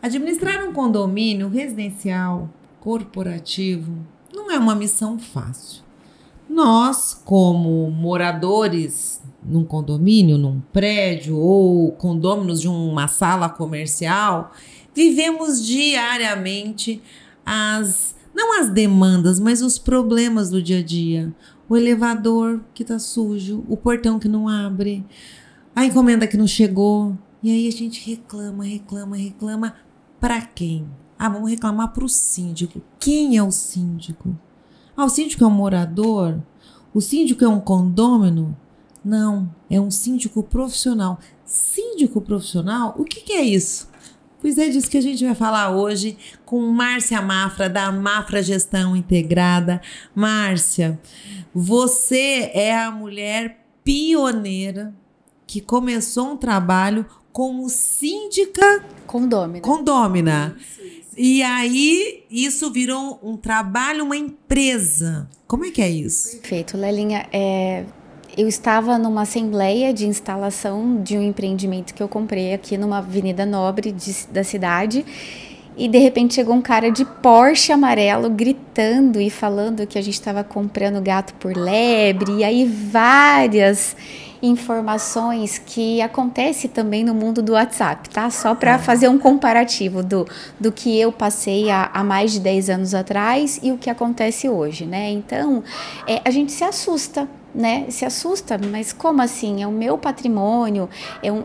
Administrar um condomínio residencial corporativo não é uma missão fácil. Nós, como moradores num condomínio, num prédio ou condôminos de uma sala comercial, vivemos diariamente não as demandas, mas os problemas do dia a dia. O elevador que tá sujo, o portão que não abre, a encomenda que não chegou. E aí a gente reclama. Para quem? Vamos reclamar para o síndico. Quem é o síndico? O síndico é um morador? O síndico é um condômino? Não, é um síndico profissional. Síndico profissional? O que é isso? Pois é disso que a gente vai falar hoje com Márcia Mafra, da Mafra Gestão Integrada. Márcia, você é a mulher pioneira que começou um trabalho como síndica condômina. Isso. E aí, isso virou um trabalho, uma empresa. Como é que é isso? Perfeito, Lelinha. Eu estava numa assembleia de instalação de um empreendimento que eu comprei aqui numa avenida nobre da cidade. E de repente chegou um cara de Porsche amarelo gritando e falando que a gente estava comprando gato por lebre. E aí várias informações que acontece também no mundo do WhatsApp, tá? Só para fazer um comparativo do que eu passei há mais de 10 anos atrás e o que acontece hoje, né? Então, a gente se assusta, né? Se assusta, mas como assim? É o meu patrimônio,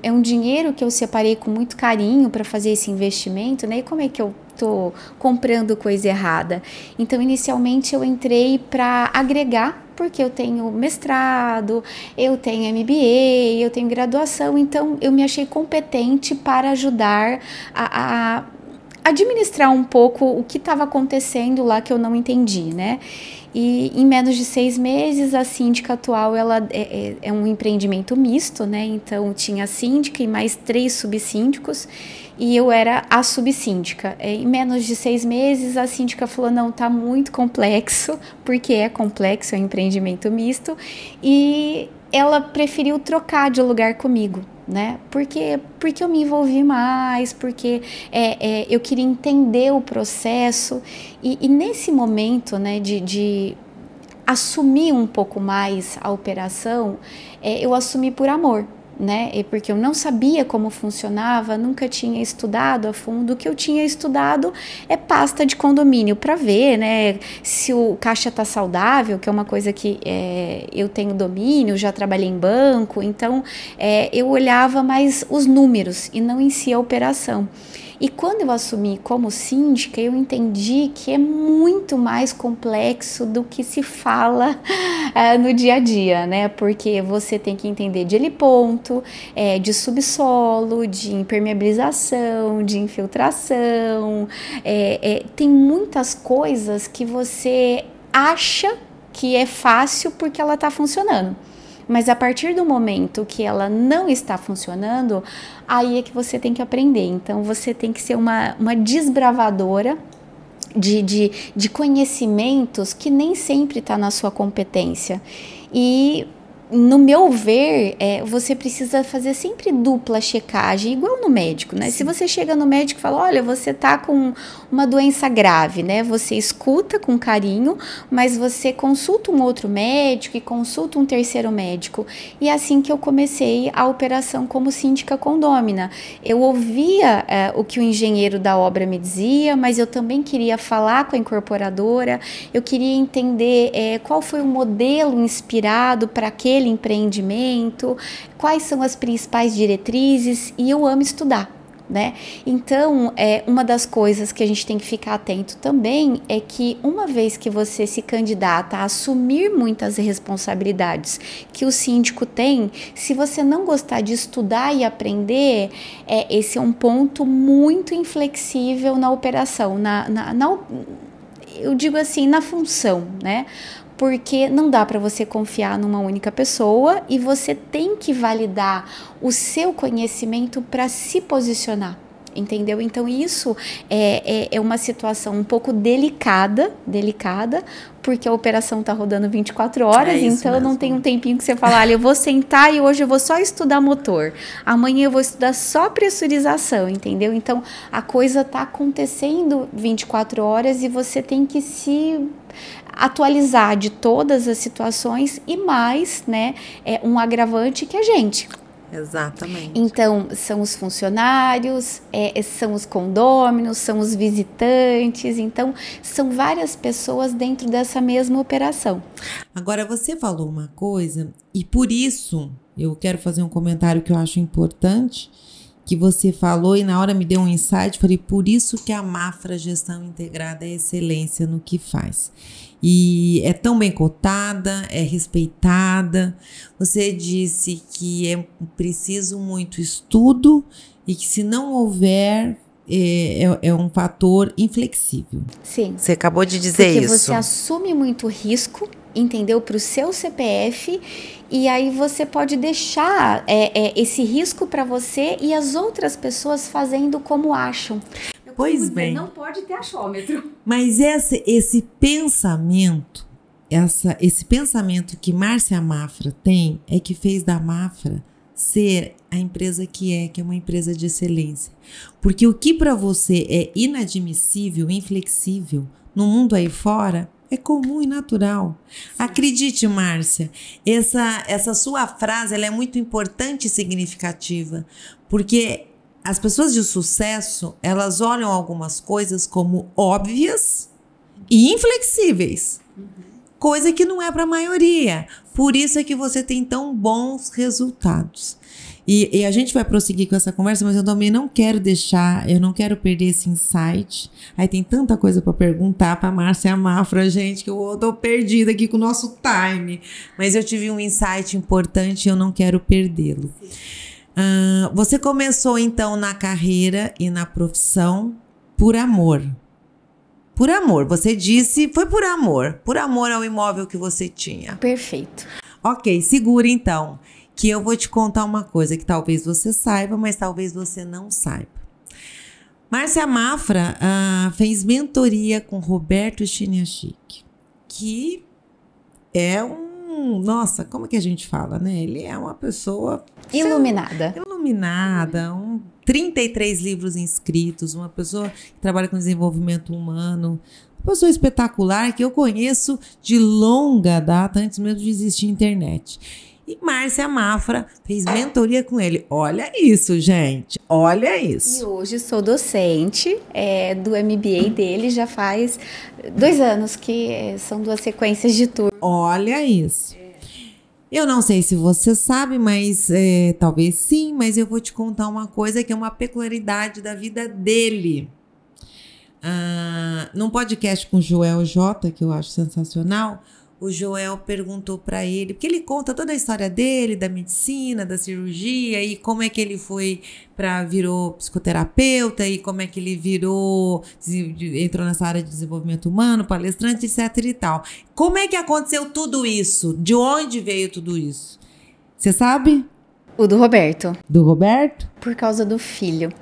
é um dinheiro que eu separei com muito carinho para fazer esse investimento, né? E como é que eu tô comprando coisa errada? Então, inicialmente eu entrei para agregar, porque eu tenho mestrado, eu tenho MBA, eu tenho graduação, então eu me achei competente para ajudar a administrar um pouco o que estava acontecendo lá que eu não entendi, né? E em menos de 6 meses, a síndica atual ela é um empreendimento misto, né? Então tinha a síndica e mais 3 subsíndicos e eu era a subsíndica. Em menos de 6 meses, a síndica falou, não, tá muito complexo, porque é complexo, é um empreendimento misto, e ela preferiu trocar de lugar comigo, né? Porque eu me envolvi mais, porque eu queria entender o processo e nesse momento, né, de assumir um pouco mais a operação, eu assumi por amor, né? Porque eu não sabia como funcionava, nunca tinha estudado a fundo. O que eu tinha estudado é pasta de condomínio para ver, né, se o caixa está saudável, que é uma coisa que eu tenho domínio, já trabalhei em banco, então eu olhava mais os números e não em si a operação. E quando eu assumi como síndica, eu entendi que é muito mais complexo do que se fala no dia a dia, né? Porque você tem que entender de heliponto, de subsolo, de impermeabilização, de infiltração. Tem muitas coisas que você acha que é fácil porque ela está funcionando. Mas a partir do momento que ela não está funcionando, aí é que você tem que aprender. Então, você tem que ser uma desbravadora de conhecimentos que nem sempre está na sua competência. E, no meu ver, você precisa fazer sempre dupla checagem, igual no médico, né? Sim. Se você chega no médico e fala, olha, você tá com uma doença grave, né? Você escuta com carinho, mas você consulta um outro médico e consulta um terceiro médico. E é assim que eu comecei a operação como síndica condômina. Eu ouvia o que o engenheiro da obra me dizia, mas eu também queria falar com a incorporadora, eu queria entender qual foi o modelo inspirado para aquele empreendimento, quais são as principais diretrizes, e eu amo estudar, né? Então, uma das coisas que a gente tem que ficar atento também é que uma vez que você se candidata a assumir muitas responsabilidades que o síndico tem, se você não gostar de estudar e aprender, esse é um ponto muito inflexível na operação, eu digo assim, na função, né? Porque não dá para você confiar numa única pessoa e você tem que validar o seu conhecimento para se posicionar. entendeu? Então isso é uma situação um pouco delicada, porque a operação está rodando 24 horas, então não tem um tempinho que você fala, olha, eu vou sentar e hoje eu vou só estudar motor, amanhã eu vou estudar só pressurização, entendeu? Então a coisa está acontecendo 24 horas e você tem que se atualizar de todas as situações e mais, né, um agravante que a gente. Exatamente. Então, são os funcionários, são os condôminos, são os visitantes, então, são várias pessoas dentro dessa mesma operação. Agora, você falou uma coisa, e por isso eu quero fazer um comentário que eu acho importante, que você falou e na hora me deu um insight, falei, por isso que a Mafra Gestão Integrada é excelência no que faz. E é tão bem cotada, é respeitada. Você disse que é preciso muito estudo e que se não houver, é um fator inflexível. Sim. Você acabou de dizer isso. Porque você assume muito risco, entendeu? Para o seu CPF, e aí você pode deixar esse risco para você e as outras pessoas fazendo como acham. Pois bem. Não pode ter achômetro. Mas esse pensamento que Márcia Mafra tem, é que fez da Mafra ser a empresa que é uma empresa de excelência. Porque o que para você é inadmissível, inflexível, no mundo aí fora, é comum e natural. Sim. Acredite, Márcia, essa sua frase ela é muito importante e significativa, porque as pessoas de sucesso, elas olham algumas coisas como óbvias e inflexíveis. Coisa que não é para a maioria. Por isso é que você tem tão bons resultados. E a gente vai prosseguir com essa conversa, mas eu também não quero eu não quero perder esse insight. Aí tem tanta coisa para perguntar para Márcia Mafra, gente, que eu tô perdida aqui com o nosso time. Mas eu tive um insight importante e eu não quero perdê-lo. Você começou então na carreira e na profissão por amor. Por amor, você disse, foi por amor ao imóvel que você tinha. Perfeito. Ok, segura então, que eu vou te contar uma coisa que talvez você saiba, mas talvez você não saiba. Márcia Mafra fez mentoria com Roberto Chiniachik, que é nossa, como que a gente fala, né? Ele é uma pessoa... Iluminada. 33 livros inscritos, uma pessoa que trabalha com desenvolvimento humano, uma pessoa espetacular que eu conheço de longa data, antes mesmo de existir internet. E Márcia Mafra fez mentoria com ele. Olha isso, gente. Olha isso. E hoje sou docente do MBA dele, já faz 2 anos que são 2 sequências de turno. Olha isso. Eu não sei se você sabe, mas talvez sim, mas eu vou te contar uma coisa que é uma peculiaridade da vida dele. Num podcast com o Joel J, que eu acho sensacional, o Joel perguntou para ele, porque ele conta toda a história dele, da medicina, da cirurgia, e como é que ele virou psicoterapeuta, e como é que ele entrou nessa área de desenvolvimento humano, palestrante, etc e tal. Como é que aconteceu tudo isso? De onde veio tudo isso? Você sabe? O do Roberto. Do Roberto? Por causa do filho.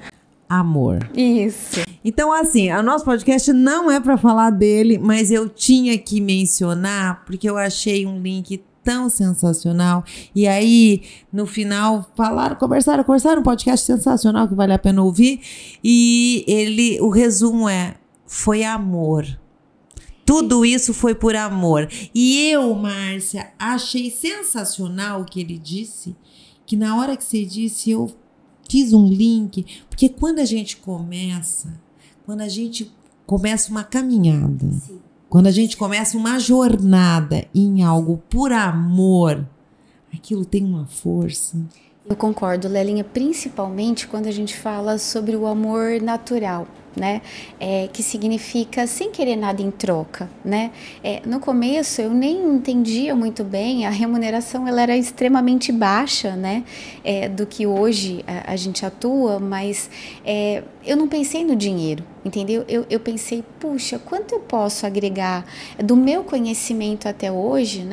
Amor. Isso. Então, assim, o nosso podcast não é para falar dele, mas eu tinha que mencionar, porque eu achei um link tão sensacional. E aí, no final, conversaram, um podcast sensacional que vale a pena ouvir. E o resumo foi amor. Tudo isso foi por amor. E eu, Márcia, achei sensacional o que ele disse, que na hora que você disse, eu fiz um link, porque quando a gente começa uma caminhada, sim, quando a gente começa uma jornada em algo por amor, aquilo tem uma força. Eu concordo, Lelinha, principalmente quando a gente fala sobre o amor natural, né? Que significa sem querer nada em troca, né? No começo eu nem entendia muito bem, a remuneração ela era extremamente baixa, né? Do que hoje a gente atua, mas eu não pensei no dinheiro, entendeu? Eu pensei, puxa, quanto eu posso agregar do meu conhecimento até hoje,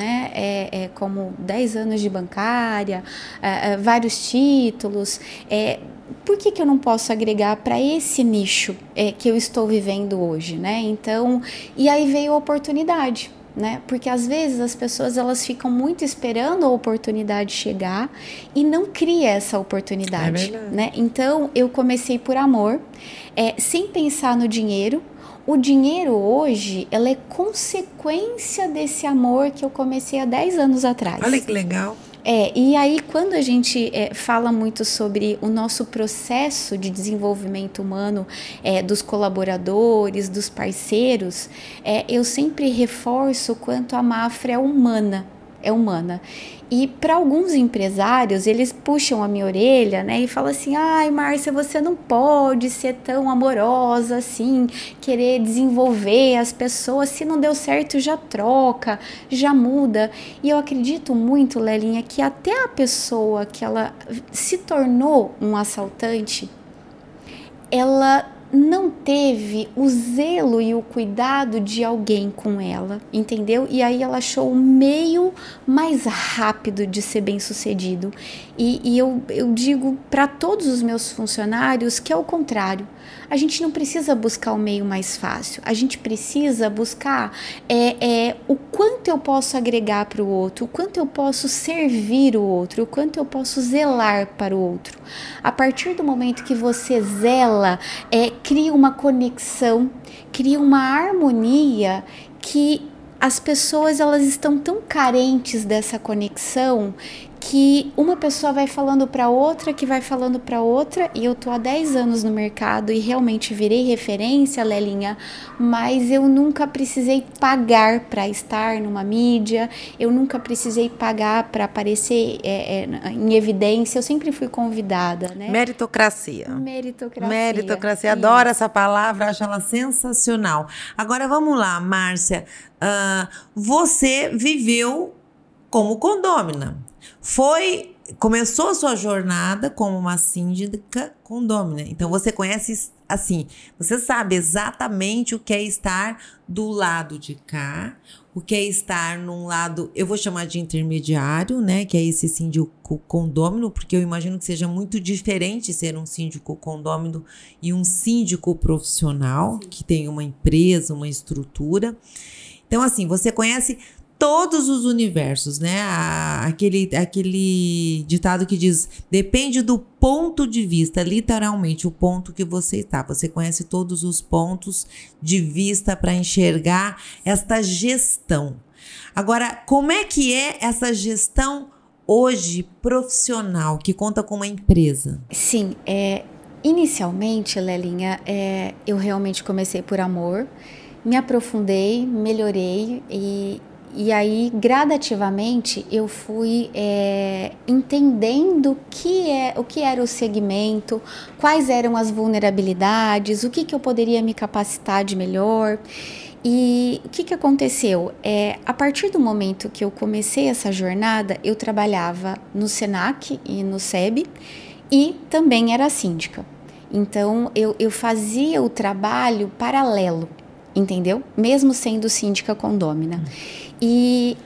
como 10 anos de bancária, vários títulos, por que eu não posso agregar para esse nicho que eu estou vivendo hoje, né? Então, e aí veio a oportunidade, né? Porque às vezes as pessoas elas ficam muito esperando a oportunidade chegar e não cria essa oportunidade, né? Então, eu comecei por amor, sem pensar no dinheiro. O dinheiro hoje, ela é consequência desse amor que eu comecei há 10 anos atrás. Olha que legal. E aí quando a gente fala muito sobre o nosso processo de desenvolvimento humano, dos colaboradores, dos parceiros, eu sempre reforço o quanto a Mafra é humana. E para alguns empresários, eles puxam a minha orelha, né, e falam assim: ai, Márcia, você não pode ser tão amorosa assim, querer desenvolver as pessoas, se não deu certo já troca, já muda. E eu acredito muito, Lelinha, que até a pessoa que ela se tornou um assaltante, ela não teve o zelo e o cuidado de alguém com ela, entendeu? E aí ela achou o meio mais rápido de ser bem sucedido. E eu digo para todos os meus funcionários que é o contrário. A gente não precisa buscar o meio mais fácil, a gente precisa buscar o quanto eu posso agregar para o outro, o quanto eu posso servir o outro, o quanto eu posso zelar para o outro. A partir do momento que você zela, cria uma conexão, cria uma harmonia que as pessoas elas estão tão carentes dessa conexão que uma pessoa vai falando para outra, que vai falando para outra, e eu tô há 10 anos no mercado e realmente virei referência, Lelinha, mas eu nunca precisei pagar para estar numa mídia, eu nunca precisei pagar para aparecer em evidência, eu sempre fui convidada, né? Meritocracia. Meritocracia. Adoro essa palavra, acho ela sensacional. Agora vamos lá, Márcia, você viveu como condômina. Começou a sua jornada como uma síndica condômina. Então, você conhece, assim, você sabe exatamente o que é estar do lado de cá, o que é estar num lado, eu vou chamar de intermediário, né, que é esse síndico condômino, porque eu imagino que seja muito diferente ser um síndico condômino e um síndico profissional, que tem uma empresa, uma estrutura. Então, assim, você conhece todos os universos, né? Aquele ditado que diz, depende do ponto de vista, literalmente, o ponto que você está. Você conhece todos os pontos de vista para enxergar esta gestão. Agora, como é que é essa gestão hoje profissional, que conta com uma empresa? Sim, inicialmente, Lelinha, eu realmente comecei por amor, me aprofundei, melhorei e aí, gradativamente, eu fui entendendo o que era o segmento, quais eram as vulnerabilidades, o que eu poderia me capacitar de melhor. E o que aconteceu? A partir do momento que eu comecei essa jornada, eu trabalhava no Senac e no SEB e também era síndica. Então, eu fazia o trabalho paralelo, entendeu? Mesmo sendo síndica condômina. E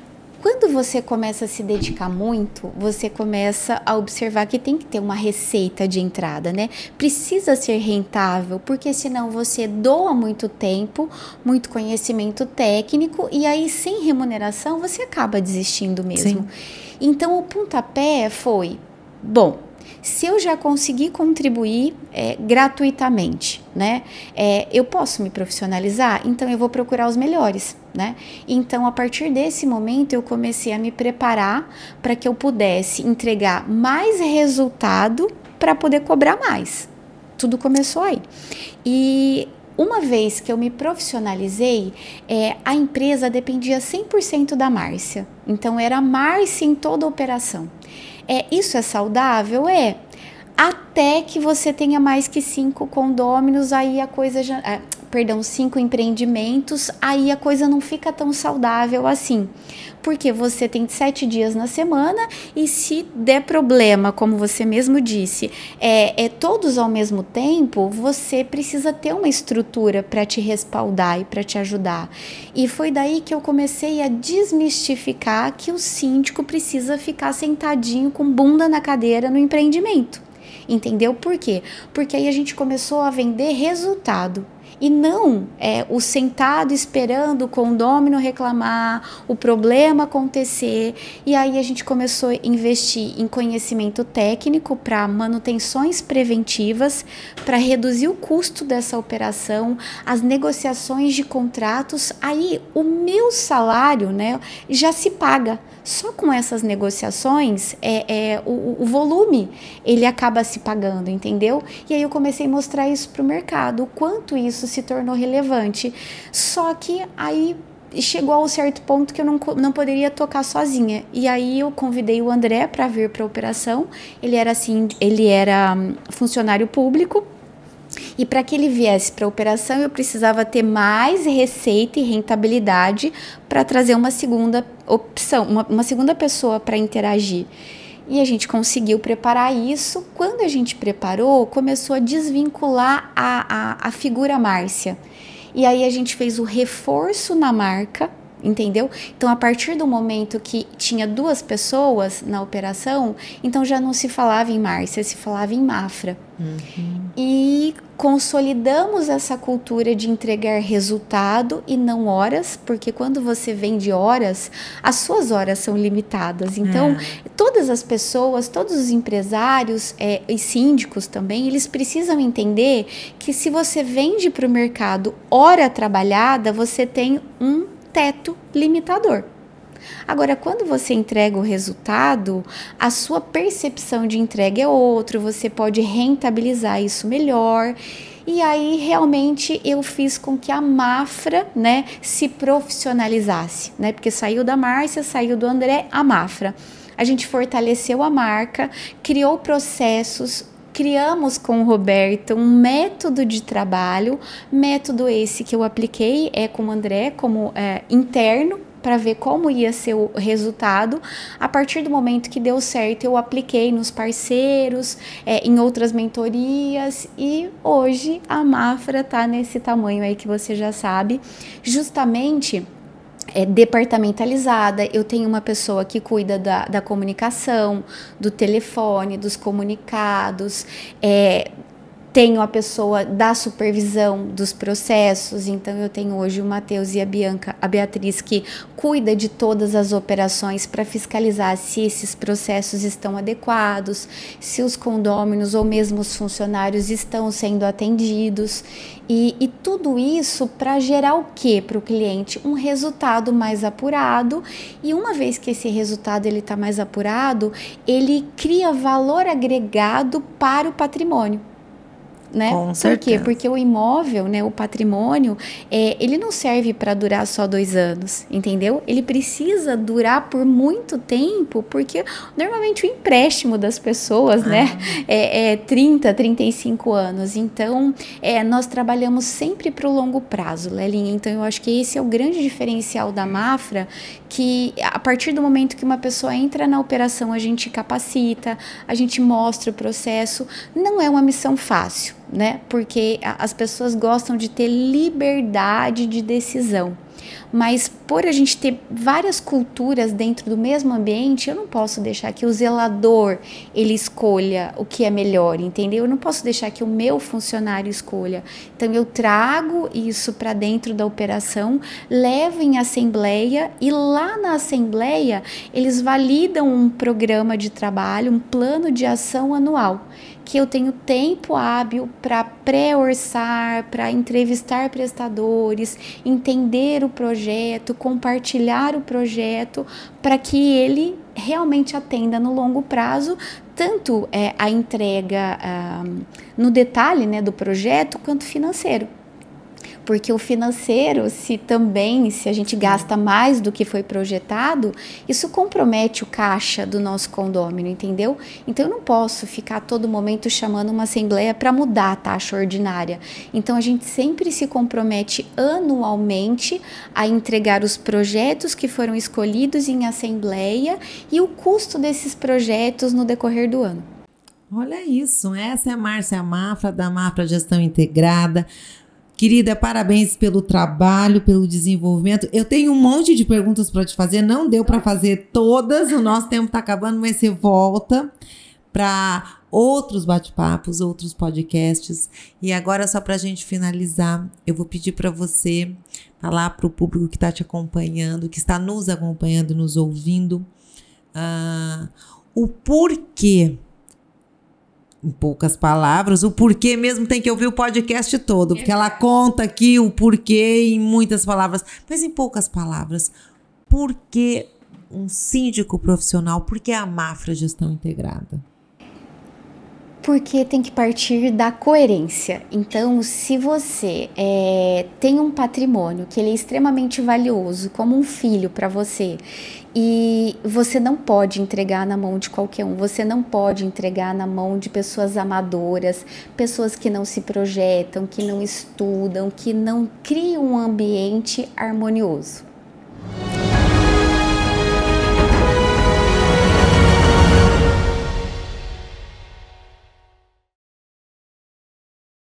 quando você começa a se dedicar muito, você começa a observar que tem que ter uma receita de entrada, né? Precisa ser rentável, porque senão você doa muito tempo, muito conhecimento técnico e aí sem remuneração você acaba desistindo mesmo. Sim. Então o pontapé foi, bom, se eu já consegui contribuir gratuitamente, né? Eu posso me profissionalizar? Então eu vou procurar os melhores, né? Então a partir desse momento eu comecei a me preparar para que eu pudesse entregar mais resultado para poder cobrar mais. Tudo começou aí. E uma vez que eu me profissionalizei, a empresa dependia 100% da Márcia. Então era a Márcia em toda a operação. Isso é saudável? Até que você tenha mais que 5 condôminos, aí a coisa já... 5 empreendimentos, aí a coisa não fica tão saudável assim. Porque você tem 7 dias na semana e se der problema, como você mesmo disse, todos ao mesmo tempo, você precisa ter uma estrutura para te respaldar e para te ajudar. E foi daí que eu comecei a desmistificar que o síndico precisa ficar sentadinho com bunda na cadeira no empreendimento. Entendeu? Por quê? Porque aí a gente começou a vender resultado. E não o sentado esperando o condômino reclamar, o problema acontecer. E aí a gente começou a investir em conhecimento técnico para manutenções preventivas, para reduzir o custo dessa operação, as negociações de contratos. Aí o meu salário, né, já se paga. Só com essas negociações, o volume, ele acaba se pagando, entendeu? E aí eu comecei a mostrar isso para o mercado, o quanto isso se tornou relevante. Só que aí chegou a um certo ponto que eu não poderia tocar sozinha. E aí eu convidei o André para vir para a operação. Ele era funcionário público. E para que ele viesse para a operação, eu precisava ter mais receita e rentabilidade para trazer uma segunda opção, uma segunda pessoa para interagir. E a gente conseguiu preparar isso. Quando a gente preparou, começou a desvincular a figura Márcia. E aí a gente fez o reforço na marca, entendeu? Então, a partir do momento que tinha 2 pessoas na operação, então já não se falava em Márcia, se falava em Mafra. E consolidamos essa cultura de entregar resultado e não horas, porque quando você vende horas, as suas horas são limitadas. Então, todas as pessoas, todos os empresários e síndicos também, eles precisam entender que se você vende para o mercado hora trabalhada, você tem um teto limitador. Agora, quando você entrega o resultado, a sua percepção de entrega é outra, você pode rentabilizar isso melhor. E aí, realmente, eu fiz com que a Mafra, né, se profissionalizasse, né? Porque saiu da Márcia, saiu do André, a Mafra. A gente fortaleceu a marca, criou processos, criamos com o Roberto um método de trabalho, método esse que eu apliquei com o André como interno, para ver como ia ser o resultado. A partir do momento que deu certo, eu apliquei nos parceiros, em outras mentorias, e hoje a Mafra está nesse tamanho aí que você já sabe, justamente departamentalizada. Eu tenho uma pessoa que cuida da comunicação, do telefone, dos comunicados, tenho a pessoa da supervisão dos processos. Então eu tenho hoje o Matheus e a Beatriz, que cuida de todas as operações para fiscalizar se esses processos estão adequados, se os condôminos ou mesmo os funcionários estão sendo atendidos, e tudo isso para gerar o que para o cliente? Um resultado mais apurado. E uma vez que esse resultado ele está mais apurado, ele cria valor agregado para o patrimônio. Né? Por quê? Porque o imóvel, né, o patrimônio, ele não serve para durar só 2 anos, entendeu? Ele precisa durar por muito tempo, porque normalmente o empréstimo das pessoas, né, é 30, 35 anos. Então, nós trabalhamos sempre para o longo prazo, Lelinha. Então, eu acho que esse é o grande diferencial da Mafra, que a partir do momento que uma pessoa entra na operação, a gente capacita, a gente mostra o processo. Não é uma missão fácil, né? Porque as pessoas gostam de ter liberdade de decisão. Mas por a gente ter várias culturas dentro do mesmo ambiente, eu não posso deixar que o zelador ele escolha o que é melhor, entendeu? Eu não posso deixar que o meu funcionário escolha. Então eu trago isso para dentro da operação, levo em assembleia, e lá na assembleia eles validam um programa de trabalho, um plano de ação anual, que eu tenho tempo hábil para pré-orçar, para entrevistar prestadores, entender o projeto, compartilhar o projeto, para que ele realmente atenda no longo prazo, tanto a entrega no detalhe, né, do projeto, quanto financeiro. Porque o financeiro, se a gente gasta mais do que foi projetado, isso compromete o caixa do nosso condômino, entendeu? Então eu não posso ficar a todo momento chamando uma assembleia para mudar a taxa ordinária. Então a gente sempre se compromete anualmente a entregar os projetos que foram escolhidos em assembleia e o custo desses projetos no decorrer do ano. Olha isso, essa é a Márcia Mafra, da Mafra Gestão Integrada. Querida, parabéns pelo trabalho, pelo desenvolvimento. Eu tenho um monte de perguntas para te fazer, não deu para fazer todas, o nosso tempo está acabando, mas você volta para outros bate-papos, outros podcasts. E agora, só para a gente finalizar, eu vou pedir para você falar para o público que está te acompanhando, que está nos acompanhando, nos ouvindo, o porquê. Em poucas palavras, o porquê mesmo tem que ouvir o podcast todo, porque ela conta aqui o porquê em muitas palavras, mas em poucas palavras, por que um síndico profissional, por que a Mafra Gestão Integrada? Porque tem que partir da coerência. Então, se você tem um patrimônio que ele é extremamente valioso, como um filho para você, e você não pode entregar na mão de qualquer um, você não pode entregar na mão de pessoas amadoras, pessoas que não se projetam, que não estudam, que não criam um ambiente harmonioso.